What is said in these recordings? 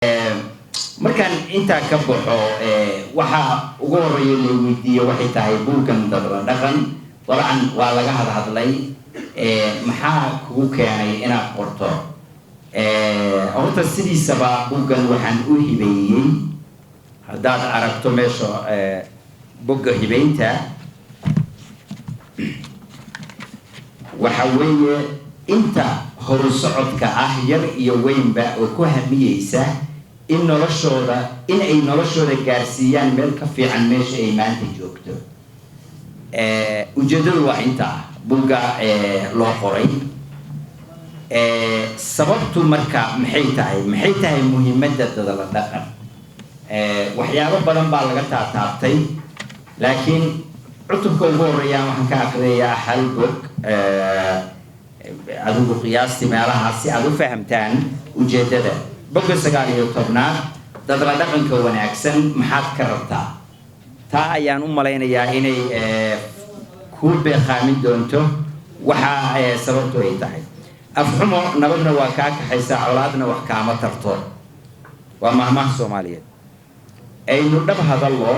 markaan intaa ka baxo waxa ugu horeeya la weydiiyo waxay tahay buugan dadla dhaqan dabcan waa laga hadlay maxaa kugu keenay inaad qorto horta sidiisaba buugan waxaan u hibeeyey haddaad aragto meesha bogga hibeynta waxa weeye inta horu socodka ah yar iyo weynba oo ku hamiyeysa in ay noloshooda gaarsiiyaan meel ka fiican meesha ay maanta joogto ujeedadu waa inta buugga loo qoray sababtu marka maxay tahay muhiimadda dadla dhaqan waxyaabo badan baa laga taataabtay laakiin cutubka ugu horeeyaan waxaan ka aqriyayaa hal bog adigu qiyaastii meelahaas si aad u fahamtaan ujeedada bogga 19 dadla dhaqanka wanaagsan maxaad ka rabtaa taa ayaan u malaynayaa inay ku beeqaamin doonto waxa sababtu ay tahay afxumo nabadna waa kaa kaxaysaa colaadna wax kaama tarto waa mahmaah Soomaaliyeed aynu dhab hadallo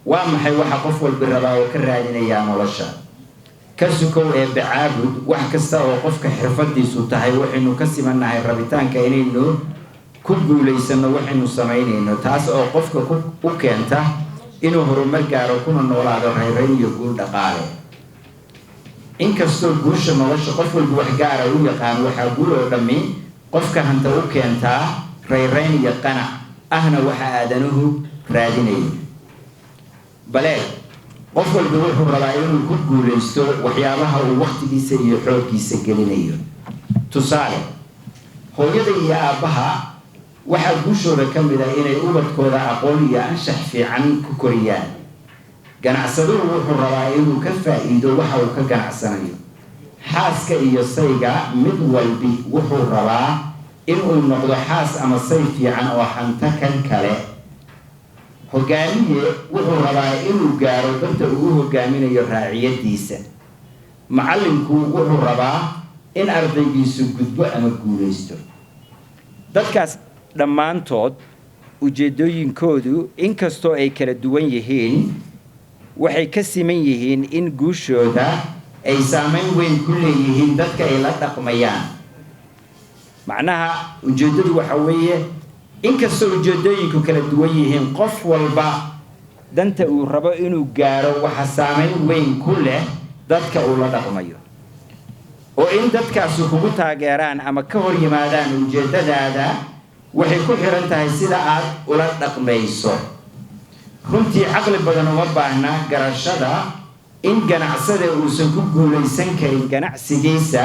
waa maxay waxa qof walba rabaa oo ka raadinaya nolosha ka sukow bacaabud wax kasta oo qofka xirfadiisu tahay waxaynu ka simanahay rabitaanka inaynu ku guuleysano waxaynu sameynayno taas oo qofka u keenta inuu horumar gaaro kuna noolaado reerayn iyo guul dhaqaale inkastoo guusha nolosha qof walba wax gaara u yaqaan waxa guul oo dhammi qofka hanta u keentaa reerayn iyo qanac ahna waxa aadanuhu raadinayay bale qof walba wuxuu rabaa inuu ku guuleysto waxyaabaha uu waqtigiisa iyo xooggiisa gelinayo tusaale hooyada iyo aabbaha waxaa guushooda ka mid ah inay ubadkooda aqoon iyo anshax fiican ku koriyaan ganacsaduhu wuxuu rabaa inuu ka faa'iido waxa uu ka ganacsanayo xaaska iyo sayga mid walbi wuxuu rabaa inuu noqdo xaas ama say fiican oo hanta kan kale hogaamiye wuxuu rabaa inuu gaaro dadka ugu hogaaminayo raaciyadiisa macallinku wuxuu rabaa in ardaygiisu gudbo ama guuleysto dadkaas dhammaantood ujeedooyinkoodu inkastoo ay kala duwan yihiin waxay ka siman yihiin in guushooda ay saameyn weyn ku leeyihiin dadka ay la dhaqmayaan macnaha ujeedadu waxa weeye inkastoo ujeedooyinku kala duwan yihiin qof walba danta uu rabo inuu gaaro waxa saameyn weyn ku leh dadka uu la dhaqmayo oo in dadkaasi kugu taageeraan ama ka hor yimaadaan ujeedadaada waxay ku xiran tahay sida aad ula dhaqmayso runtii caqli badan uma baahna garashada in ganacsada uusan ku guuleysan karin ganacsigiisa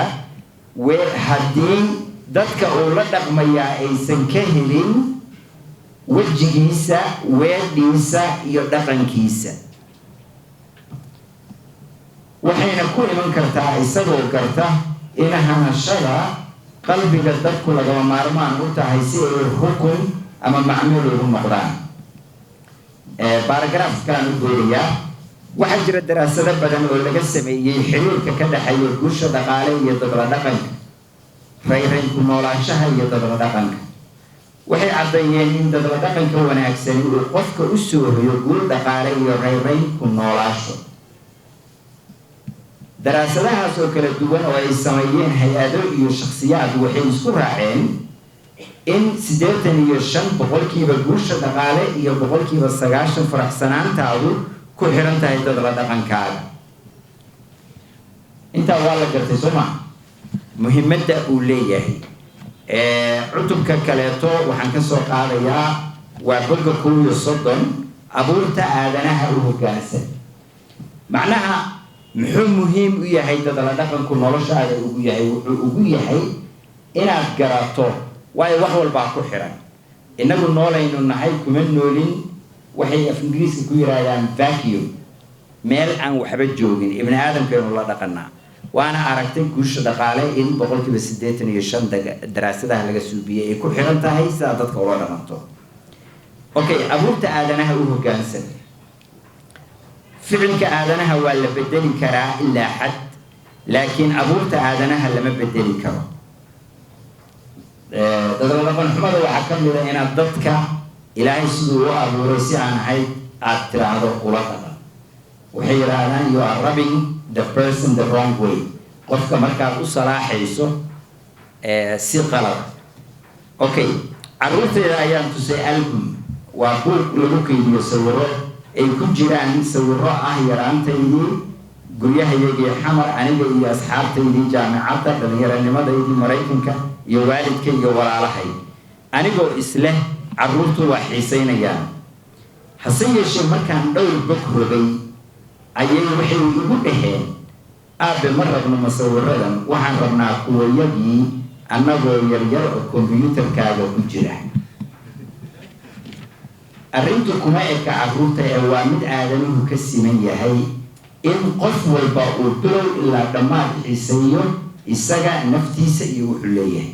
haddii dadka uu la dhaqmayaa aysan ka helin wejigiisa weedhiisa iyo dhaqankiisa waxayna ku iman kartaa isagoo garta in hanashada qalbiga dadku lagama maarmaan u tahay si ay rukun ama macmuul ugu noqdaan baaragraafkan u doonayaa waxaa jira daraasado badan oo laga sameeyey xiriirka ka dhexeeya guusha dhaqaale iyo dadla dhaqanka reeraynku noolaanshaha iyo dadla dhaqanka waxay caddeeyeen in dadla dhaqanka wanaagsani uu qofka u soo hoyo guul dhaqaale iyo reeraynku noolaasho daraasadahaas oo kala duwan oo ay sameeyeen hay-ado iyo shakhsiyaad waxay isku raaceen in 85% guusha dhaqaale iyo 9% faraxsanaantaadu ku xiran tahay dadla dhaqankaaga intaa waa la gartay soma muhiimadda uu leeyahay cutubka kaleeto waxaan ka soo qaadayaa waa bogga 30 abuurta aadanaha u hoggaansan macnaha muxuu muhiim u yahay dadla dhaqanku noloshaada wuxuu ugu yahay inaad garato waayo wax walba ku xiran inagu noolaynu nahay kuma noolin waxay af ingiriiska ku yiraahdaan vacuum meel aan waxba joogin ibn aadamkeenu la dhaqanaa waana aragtay guusha dhaqaale in 85% daraasadaha laga suubiyay ay ku xiran tahay sida dadka ula dhaqanto okay abuurta aadanaha u hoggaansan ficilka aadanaha waa la bedeli karaa ilaa xad laakiin abuurta aadanaha lama bedeli karo dadka dhaqan xumada waxaa ka mid ah inaad dadka ilaahay siduu u abuuray si aan ahayd aad tiraahdo ula dhaqan. waxay yidhaahdaan you are rubbing the person the wrong way. qofka markaad u salaaxayso si qalad. okay, carruurteeda ayaan tusay album. waa buug lagu kaydiyo sawiro ay ku jiraan sawiro ah yaraantaydii guryahayagii xamar, aniga iyo asxaabtaydii jaamacadda, dhallinyaranimadaydi Maraykanka iyo waalidka iyo walaalahay. anigoo isleh carruurtu waa xiisaynayaan. hase yeeshee markaan dhowr bog rogay ayay waxay igu dhaheen aabe ma rabno masawiradan, waxaan rabnaa kuwayagii annagoo yaryar oo kombiyuutarkaaga ku jira. arrintu kuma eka carruurta ee waa mid aadanuhu ka siman yahay in qof walba uu bilow ilaa dhammaad xiiseeyo isaga naftiisa iyo wuxuu leeyahay.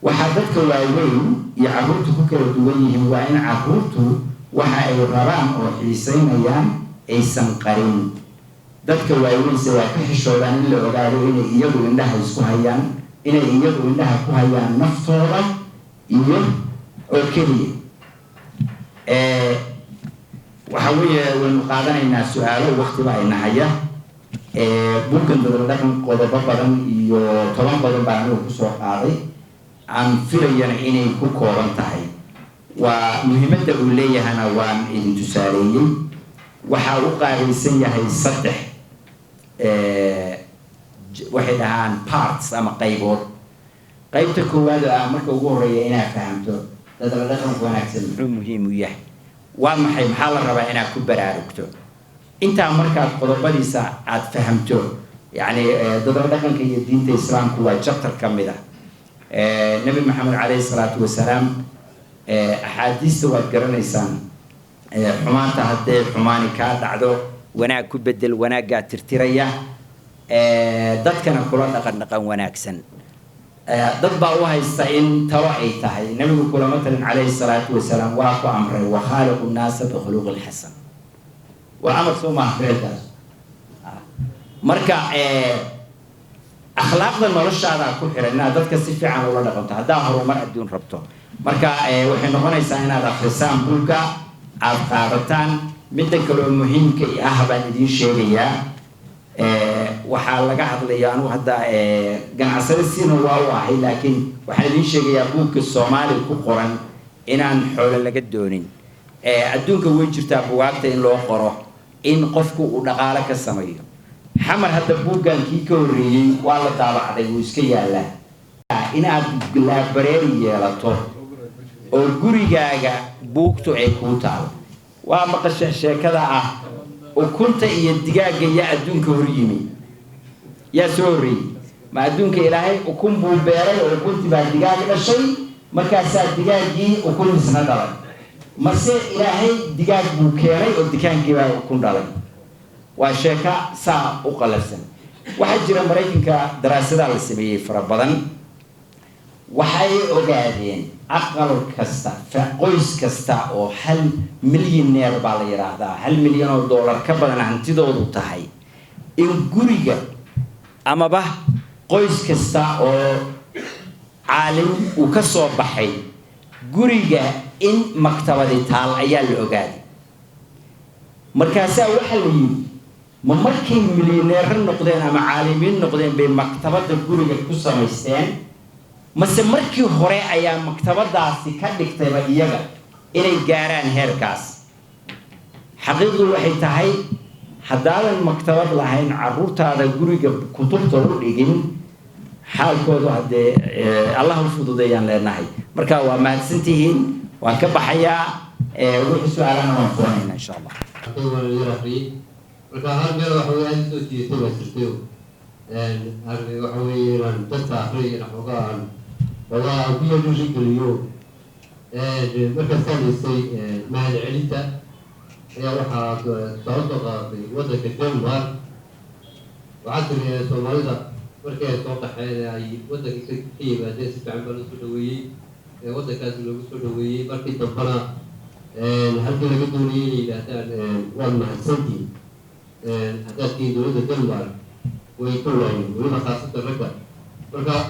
waxaa dadka waaweyn iyo carruurtu ku kala duwan yihiin waa in carruurtu waxa ay rabaan oo xiisaynayaan aysan qarin. dadka waaweynse waa ka xishoodaan in la ogaado inay iyagu indhaha isku hayaan, inay iyagu indhaha ku hayaan naftooda iyo oo keliya. waxa weeye waynu qaadanaynaa su-aalo waqtiba ay nahaya. buuggan dadka dhaqan qodobo badan iyo 10 badan baan anigu kusoo qaaday. aan filayana inay ku kooban tahay. waa muhiimadda uu leeyahana waan idin tusaaleeyey. waxaa u qaadaysan yahay 3 waxay dhahaan parts ama qaybood. qaybta koowaad ah marka ugu horeeya inaad fahamto dadka dhaqanka wanaagsan muxuu muhiim u yahay, waa maxay, maxaa la rabaa inaad ku baraarugto. intaa markaad qodobadiisa aad fahamto, yani dadka dhaqanka iyo diinta islaamku waa chapter ka mid ah. nabi maxamed calayhi salaatu wasalaam axaadiista waad garanaysaan. xumaanta haddee xumaani kaa dhacdo wanaag ku bedel, wanaaggaa tirtiraya. dadkana kula dhaqan wanaagsan. dad baa u haysta in talo ay tahay. nabigu kulama talin calayhi salaatu wasalaam, waa ku amray wa khaaliqu nnaasa bikhuluqi lxasan. waa amar soo maaha ficilkaas. marka akhlaaqda noloshaada ku xiran inaad dadka si fiican ula dhaqanto haddaa horumar adduun rabto. marka waxay noqonaysaa inaad akhrisaan buugga, aad qaadataan. midda kaloo muhiimka ah baan idiin sheegayaa. waxaa laga hadlaya anigu hadda ganacsade siina waa u ahay, laakiin waxaan idiin sheegayaa buugga Soomaali ku qoran inaan xoolo laga doonin. adduunka way jirtaa buugaagta in loo qoro in qofku uu dhaqaale ka sameeyo. xamar hadda buuggan kii ka horreeyey waa la daabacday, wuu iska yaalaa. inaad library yeelato oo gurigaaga buugtu ay kuu taalo. waa maqasha sheekada ah ukunta iyo digaaga yaa adduunka hor yimi. yaa soo horreeyey? ma adduunka ilaahay ukun buu beeray oo ukuntii baa digaag dhashay, markaasaa digaaggii ukun isna dhalay. mase ilaahay digaag buu keenay oo dikaankii baa ukun dhalay. waa sheeka saa u qalafsan. waxaa jira Maraykanka daraasadaa la sameeyey fara badan. waxay ogaadeen aqal kasta, qoys kasta oo 1 milyaneer baa la yiraahdaa, 1 milyan oo dollar ka badan hantidoodu tahay, in guriga amaba qoys kasta oo caalim uu ka soo baxay guriga in maktabadi taal ayaa la ogaaday. markaasaa waxaa la yidhi ma markay milyaneer noqdeen ama caalimiin noqdeen bay maktabada guriga ku samaysteen, mase markii hore ayaa maktabadaasi ka dhigtayba iyaga inay gaaraan heerkaas. xaqiiqdu waxay tahay haddaadan maktabad lahayn, carruurtaada guriga kutubta u dhigin, xaalkoodu haddee allah u fududeeyaan leenahay. marka waa mahadsantihiin, waan ka baxayaa. wixii su-aalana waan furanaynaa insha allah. marka hal meel waxa weeye aad soo jeedo waa jirto. waxa weeye inaan dadka akhriyo xogaan ولا أبيه نوجي كليو مركز ثالثي مهد عليتا هي واحد توقع في وضع كتير مهار وعدل سوماليدا مركز توقع هاي وضع كتير بعدين سبعين بلو سودوي وضع كاس لو سودوي مركز تبنا هل كنا بدوني لهذا وما حسنتي هذا كي دولة كتير مهار ويكون وين خاصة الركب مركز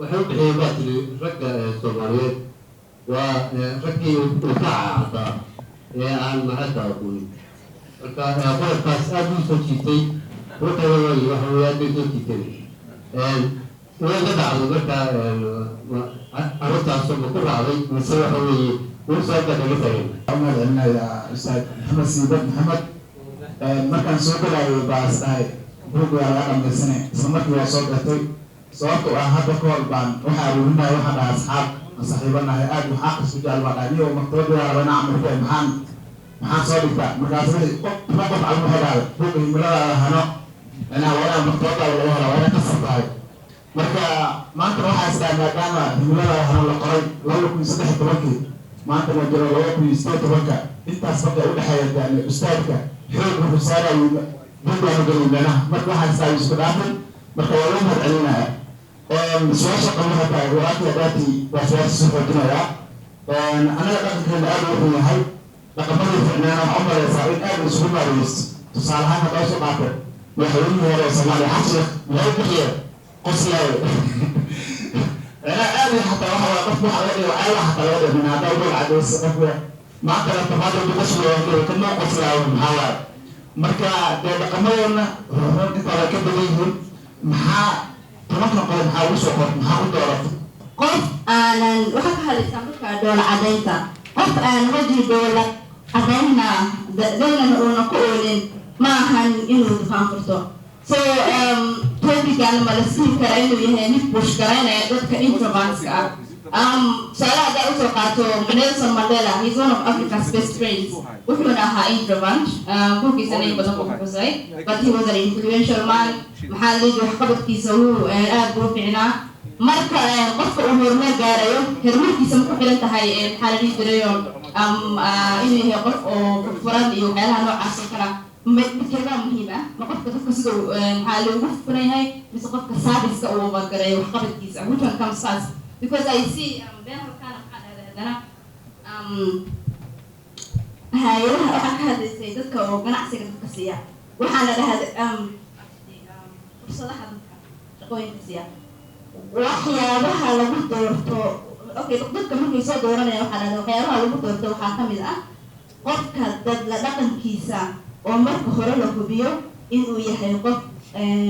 waxay u bixiyeen baa tiri ragga Soomaaliyeed waa raggii u kacada ee aan macada aqoonin marka qodobkaas aad u soo jiitay waxa weeye waxa weeye aad u soo jiitay way ka dhacday marka arrintaas oo ku raacday mise waxa weeye uu soo gadhay tahay Ahmed Anaya Ustaad Muhammad Siibad Muhammad markaan soo galay baas dhahay buug waa la dhamaysanay isla markii waa soo gatay sababtoo ah hadda ka hor baan waxa aruurinay waxa dhahay asxaab saaxiibanahay aad wax aqris ku jecel baa dhahay oo maktabada waa rabana amarkay maxaan soo dhigtaa markaas qof almo hadaal buug himilada hano ana wala maktabada wala wala ka sabtahay marka maanta waxa istaa maadaama himilada hano la qoray 2013 maanta ma jiro 2013 intaas marka u dhaxeeya ustaadka xoog wuxuu saarayo buugaan galina marka waxa istaa isku dhaafay marka waa loo madcelinaa su'aasha qabla tahay waqtiga daati waa su'aasha soo xoojinaya anaga dhaqankeena aad u yahay dhaqamada ficnaana waxa u malaysaa in aad isugu maaraysto tusaale ahaan hadda soo qaatay madaxweynihii hore ee Soomaaliya xasan loo bixiyo qoslaayo أنا أبي حتى واحد قف واحد وعلى حتى لو من هذا يقول عدوس قفوة ما كان تفاضل بقصة كنا قصة محاولة مركا ده كمان هون ترى كده بيهم محا تمام قال محاول سوق محاول دورة قف أنا وحكى هذا السامر كدول عديتا قف أنا وجه دولة عدينا دولة ونقولين ما هن إنه دفعن فرصة so topic aan malasiin karayno yahay mid push karaynaya dadka introvertska sala hada u soo qaato Nelson Mandela he's one of Africa's best friends wuxuuna ahaa introvert buugiisana in badan ku xusay but he was an influential man maxaa leeyahay waxqabadkiisa uu aad u fiicnaa marka qofka uu horumar gaarayo horumarkiisa ma ku xiran tahay maxaa la dhihi jiray inuu yahay qof oo furan iyo waxyaalaha noocaas oo kale كلام مهمة ما قد تفكسوا على وقف هاي بس قد كسابس أو بقرأ وحقبت كيس أقول لهم كم ساس because I see بينهم كان هذا هاي هذا السيد كأو جناح سكت كسيا وحنا هذا بصراحة شقوين كسيا وحيابها لبطورتو أوكي تقدر كمان يسوي دورنا يا وحنا وحيابها لبطورتو وحاكم إذا قد كذا لدقن كيسا ومرك خرج كبير إنه يحيقف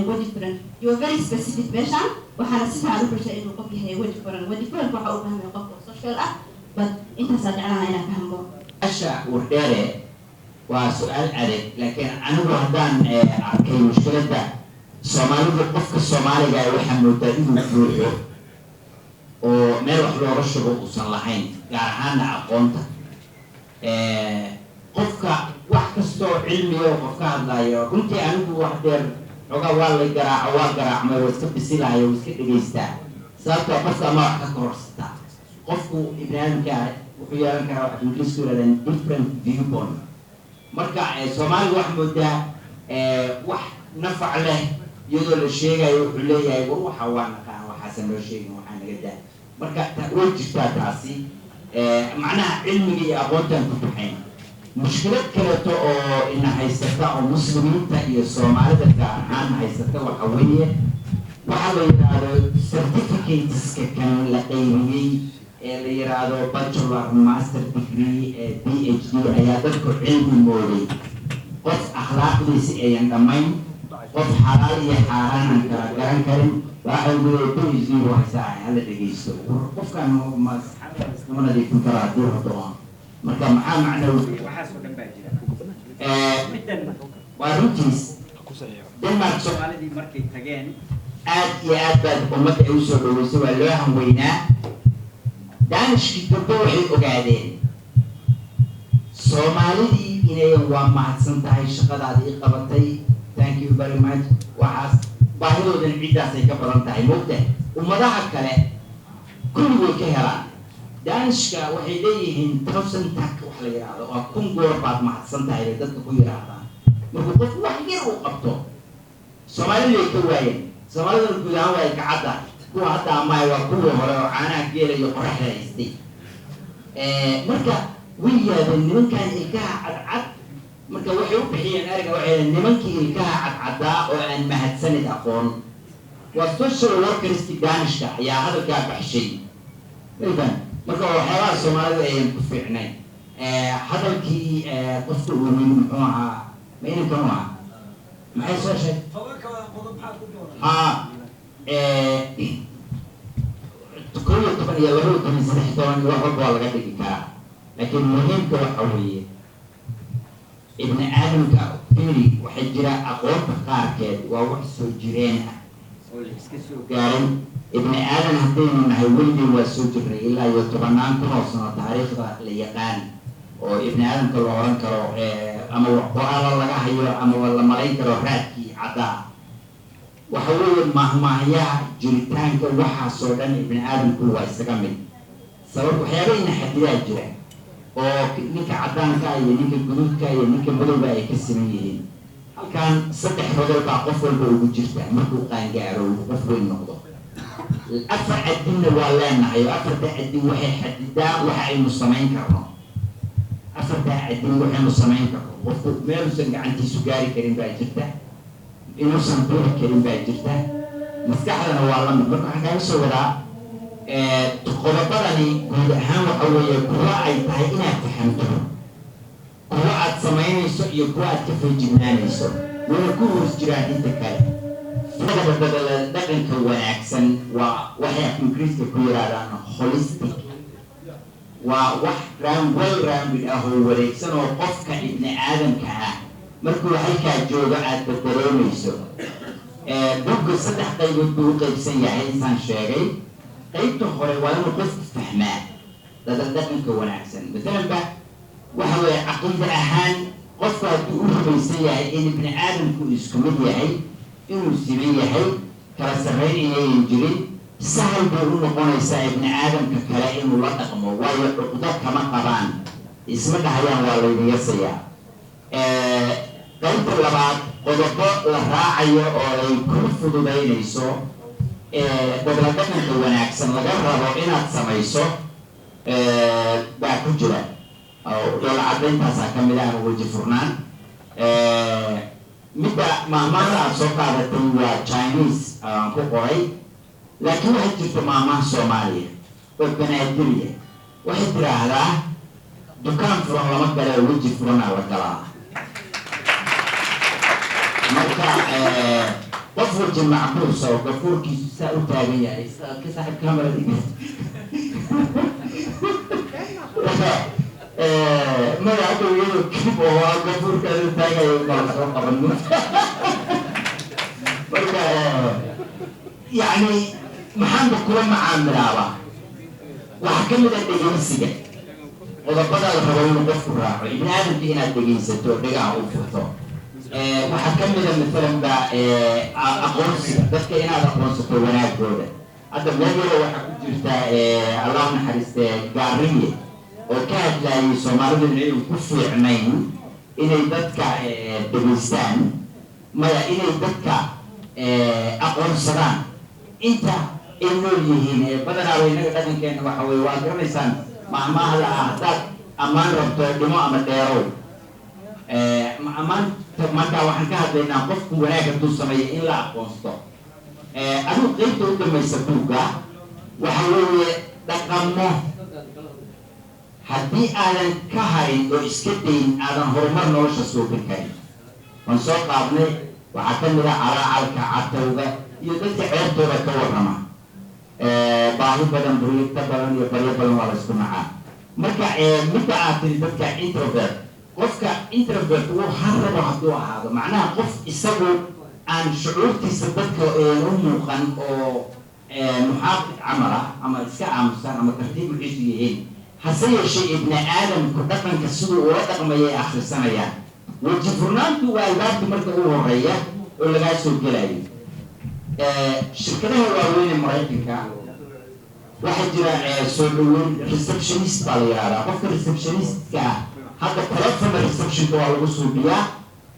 وديفرن you are very specific version وحنسيت على كل شيء إنه قف يحيق وديفرن وحاول فهم يقف social but أنت سألنا أنا فهمه أشياء وردارة وسؤال عريض لكن أنا وحدان كي مشكلة ده الصومالي بالقفك الصومالي جاي وحمل تدين مفروضه وما يروح له رشة وصلحين قاعدنا عقونته qofka wax kasto cilmi oo qofka hadlayo runtii anigu wax dheer xogaa waa la garaacmay oo iska bisilaayo oo iska dhageystaa sababtoo qofka ma wax ka korsata qofku ibraahimka wuxuu yeelan karaa wax ingiriisku yiraahdaan different viewpoint marka Soomaaliga wax moodaa wax nafac leh iyadoo la sheegayo wuxuu leeyahay war waxa waa naqaan waxaasan loo sheegin waxaa naga daa marka way jirtaa taasi macnaha cilmiga iyo aqoontan ku baxayn مشكلة كلته أو إن هيستطيع المسلمين تأيي الصومالي كأنهم هيستطيعوا حواليه وحاولوا يرادوا certificates كان لقيمي اللي يرادوا bachelor master degree PhD أيادك علم مولي قف أخلاق ليس أيان دمين قف حلال يحارن كران كريم واحد يقول PhD وحساء هذا تجيسه قف كانوا ما نمنا دي كنت رادوه طبعا marka maxaa macno waxa soo dhanbaajira middan waa runtiis Denmark Soomaalidii markay tageen aad iyo aad baad ummadda u soo dhaweysay waa loo hanweynaa Danishkii dadku waxay ogaadeen Soomaalidii inay waa mahadsan tahay shaqadaadii qabatay thank you very much waxaas baahidoodan ciidaas ay ka badan tahay moogta ummadaha kale kulligood ka helaan Danishka waxay leeyihiin thousand tak wax la yiraahdo oo kun goor baad mahadsan tahay dadka ku yiraahdaan markuu qof wax yar u qabto Soomaalidu ay ka waayeen Soomaalidu gudaha way ka cadda kuwa hadda ama ay waa kuwa hore oo caanaha geela iyo qoraxda haystay marka wiyaada nimankan ilkaha cadcad marka waxay u bixiyeen ariga waxay nimankii ilkaha cadcada oo aan mahadsanid aqoon waa social workerski danishka ayaa hadalkaa baxshay idan marka waxyaabaha soomaalida ayan ku fiicnayn hadalkii qofka uu yiri muxuu ahaa ma inankan u ahaa maxay soo sheeg كل طبعا يلهو كمان صدق طبعا يوحب ولا قد كذا لكن مهم كوحوية ابن آدم كفيري وحجرة أقوى قاركد ووحسو جيرانه قال ابن آدم هدين من هيولدي وسجر إلا يتبنان كنوصنا تاريخ ليقان وابن آدم كالوران كرو أما وقال الله هيو أما والله ملايك كرو راتكي عدا وحوي مهما هي جريتان كوحة سودان ابن آدم كل واستكمل سبب وحيابين حديا جرا أو نيك عدان كاي نيك جنود كاي نيك مدل باي كسميين هل كان صدق بدل قفل بوجرته مركو قان جارو قفل النقطة الأفر الدين ولا نعيو أفر الدين وحي حددا وحي المسلمين كرنا أفر الدين وحي المسلمين كرنا وفق ما يوصل عندي سجاري كريم باجرته إنه صندوق كريم باجرته مسكحنا والله من مركو حكاية سودا تقربني قد هم أولي قراءة تاينا فهمته قراءة سمعين يسوع يقراءة كيف الجنان يسوع ونكون مسجرات تكال فهذا بدل دقن كون أحسن ووحي إنجليز كبيرة لأنه holistic ووح رام والرام بالأهو وليكسن وقفك ابن آدم كها مركو هيك جوجات بدلهم يسوع بوق صدق قيد بوق يسيا إنسان شاعري قيد هو ولا قصة فهمان دقن كون أحسن مثلا بقى وهو عقيدة أهان قصة تقول بيسيا إن ابن آدم كل إسكوميديا هي إنه سبيه هي كرسرين إليه ينجري سهل بيقولوا قنيسة ابن آدم ككلائم الله تقوم ويقضى كما قران اسمه هيا والله يسيا قلت لبعض قضاء الراعي أو يكون بين يسوع بدلتنا كون أحسن لجرب إن تسميسو باكوجلا أو يلا عدين تاسع كملا وجه فرنان متى ما مرة سوكا بتوع Chinese كوكوي لكن واحد جت ماما سومالية وبنا الدنيا واحد راه دكان فرن لما كلا وجه فرن على كلا مرة قفور جمع بورصة وقفور كيسا وتابية كيسا الكاميرا دي ما يعطوا يدو كيف هو قفور كذا تاجا يقال قرن يعني محمد كلام معاملة وحكم ذا الدجنسية وذا بدأ الرجل قفور راح ابن آدم تينا الدجنسية تورجع وفوتو وحكم ذا مثلا بأقونسي بس كأنها أقونسي كونات جودة هذا بلاجي وحكم جرتا الله نحرس قارية وكاد لا يسمار من العلم كفر عمين إلى بدك دبستان ما إلى بدك أقوم سلام أنت إنه يهين بدل أوينك كذا كأنه وحوي واقرن إنسان مع هذا أحداث أمان ربط دماء أمديرو أمان ما كان كهذا لنا قف وراك توصمي إلا أقوم سلام أنا قلت له ما يسبوكا وحوي دكمه haddii aadan ka harin oo iska dayin aadan horumar nolosha suuqin karin waan soo qaadnay waxaa ka mid ah calaacalka catowga iyo dadka ceebtooda ka warrama baahi badan buriigta badan iyo baryo badan waa la isku nacaa marka midda aad tiri dadka introvert qofka introvert uu harrabo hadduu ahaado macnaha qof isagu aan shucuurtiisa dadka u muuqan oo muxaafid camal ah ama iska aamusan ama tartiib wixiisu yihiin حسي شيء ابن آدم كتبن كسر ورقم يا آخر سنة يا وجفرنان تو والباب تمرته هو الرية ولا جاي سوق جلاي شكله هو وين مريتك واحد جرا سولون ريسبشنست على يارا قف ريسبشنست كا هذا تلفون الريسبشن تو على وصول بيا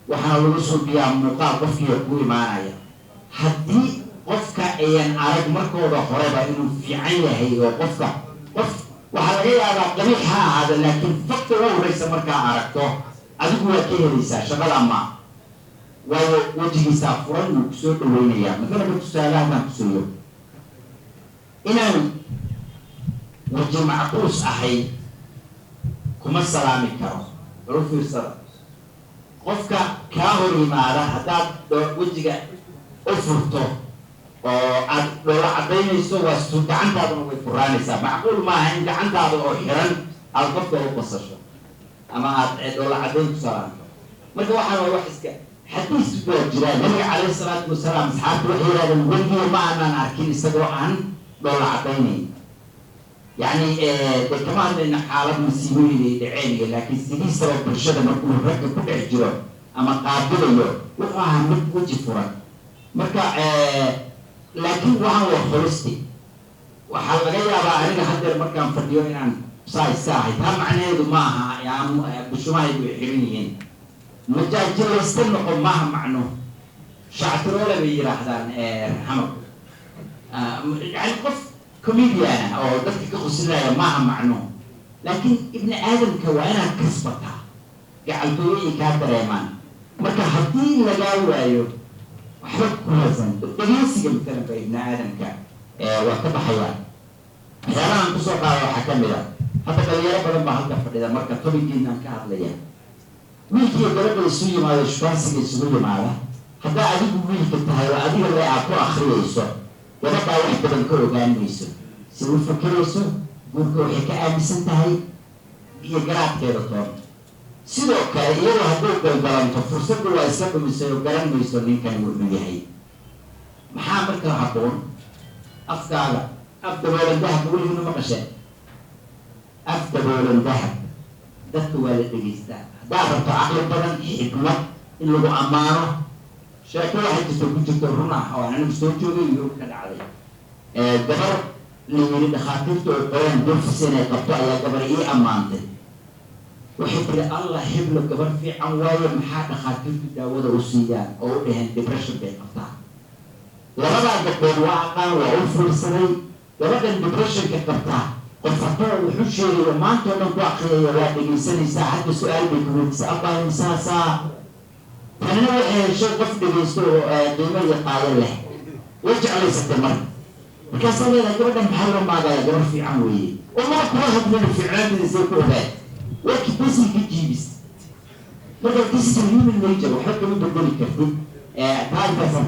وحنا وصول بيا مقام قف يقوي معايا حدي قفك أيان عارف مركو ده خرابة إنه في عينه هي وقفك قف waxaa laga yaabaa qabiix ha ahaada laakiin fakta ugu horeysa markaa aragto adigu waa ka helaysaa shaqada ma وجهي سافران وكسور وينيا مثلا بتسألها ما كسور إنا وجه معقوس أحي كم السلام كرو رفيع السلام قفك كاهري ماذا حتى وجهك أفرطه ولا عدين يسوى استود عند هذا ويفراني سا معقول ما عند هذا وحيران القفك وقصشه أما ولا عدين سلام ما توحنا وحسك حديث بجرا النبي عليه الصلاة والسلام أصحاب وحيران الولي ما أنا نحكي نستدعو عن ولا عديني يعني كمان إن حالات مسيبوني لعيني لكن سيدي سبب برشة مركون ركب كل عجرا أما قابل له وقعها وجه فرق مركا لكن وهو خلصتي وحال غير أنا حتى مركا فرديون عن ساعة هم معناه معها يعني بشوما يبيعينين مجاجل يستلقوا معها معناه شعتر ولا بيجي هذا حمق يعني قف كوميديان أو ذلك خصنا معها معناه لكن ابن آدم كوانا كسبتها قعدوا يكادر يمان مركا حدين لقاوا أيوه وحبك كويسا تجلس مثلا في ابن آدم كان وقت حيوان أنا عم بسوق على حكم له حتى قال يا رب لما هلك فريدا مركا طبي جدا كهذا ليا ميكي يقرب السوي ما يشفانسي السوي معه حتى أديك ميكي التهاي وأديك اللي أكو آخر يسوع ورد على واحد بدن كله كان يسوع سوي فكر يسوع قول حكاية مسنتهاي يقرأ كده طبعا sidoo kale iyadoo hadduu galgalanto fursaddu waa iska dhumisayo garan mayso ninkan wuxuu yahay maxaa marka habboon afkaaga af daboolan dahab weliguna ma qasheen af daboolan dahab dadka waa la dhegaystaa haddaad rabto caqli badan xikmad in lagu ammaano sheeko waxay jirto ku jirto run ah oo anigu soo joogay iyo ka dhacday gabar la yiri dhakhaatiirtu oo qoreen durfis inay qabto ayaa gabar ii ammaantay وحبر الله حبل قبر في عواية محاكا خاتم في داود وسيدان أو دهن ديبرشن بيقطع لما بعد بالواقع وعفر السنة لما بعد ديبرشن كقطع الفطور وحشي وما أنتو نقوى خير يوادي من سنة ساعة سؤال بيكون سأبا ساعة فأنا شو قفت بيستو ديما يقال له ويجعل يستمر وكاسا لي لقبدا محرم بعد يقبر في عموية والله كواهد من الفعلان اللي زيكو هاد وكيف بس يجيبس مرة تسمع من النيجر وحتى من بدون الكفر تعرف أصلا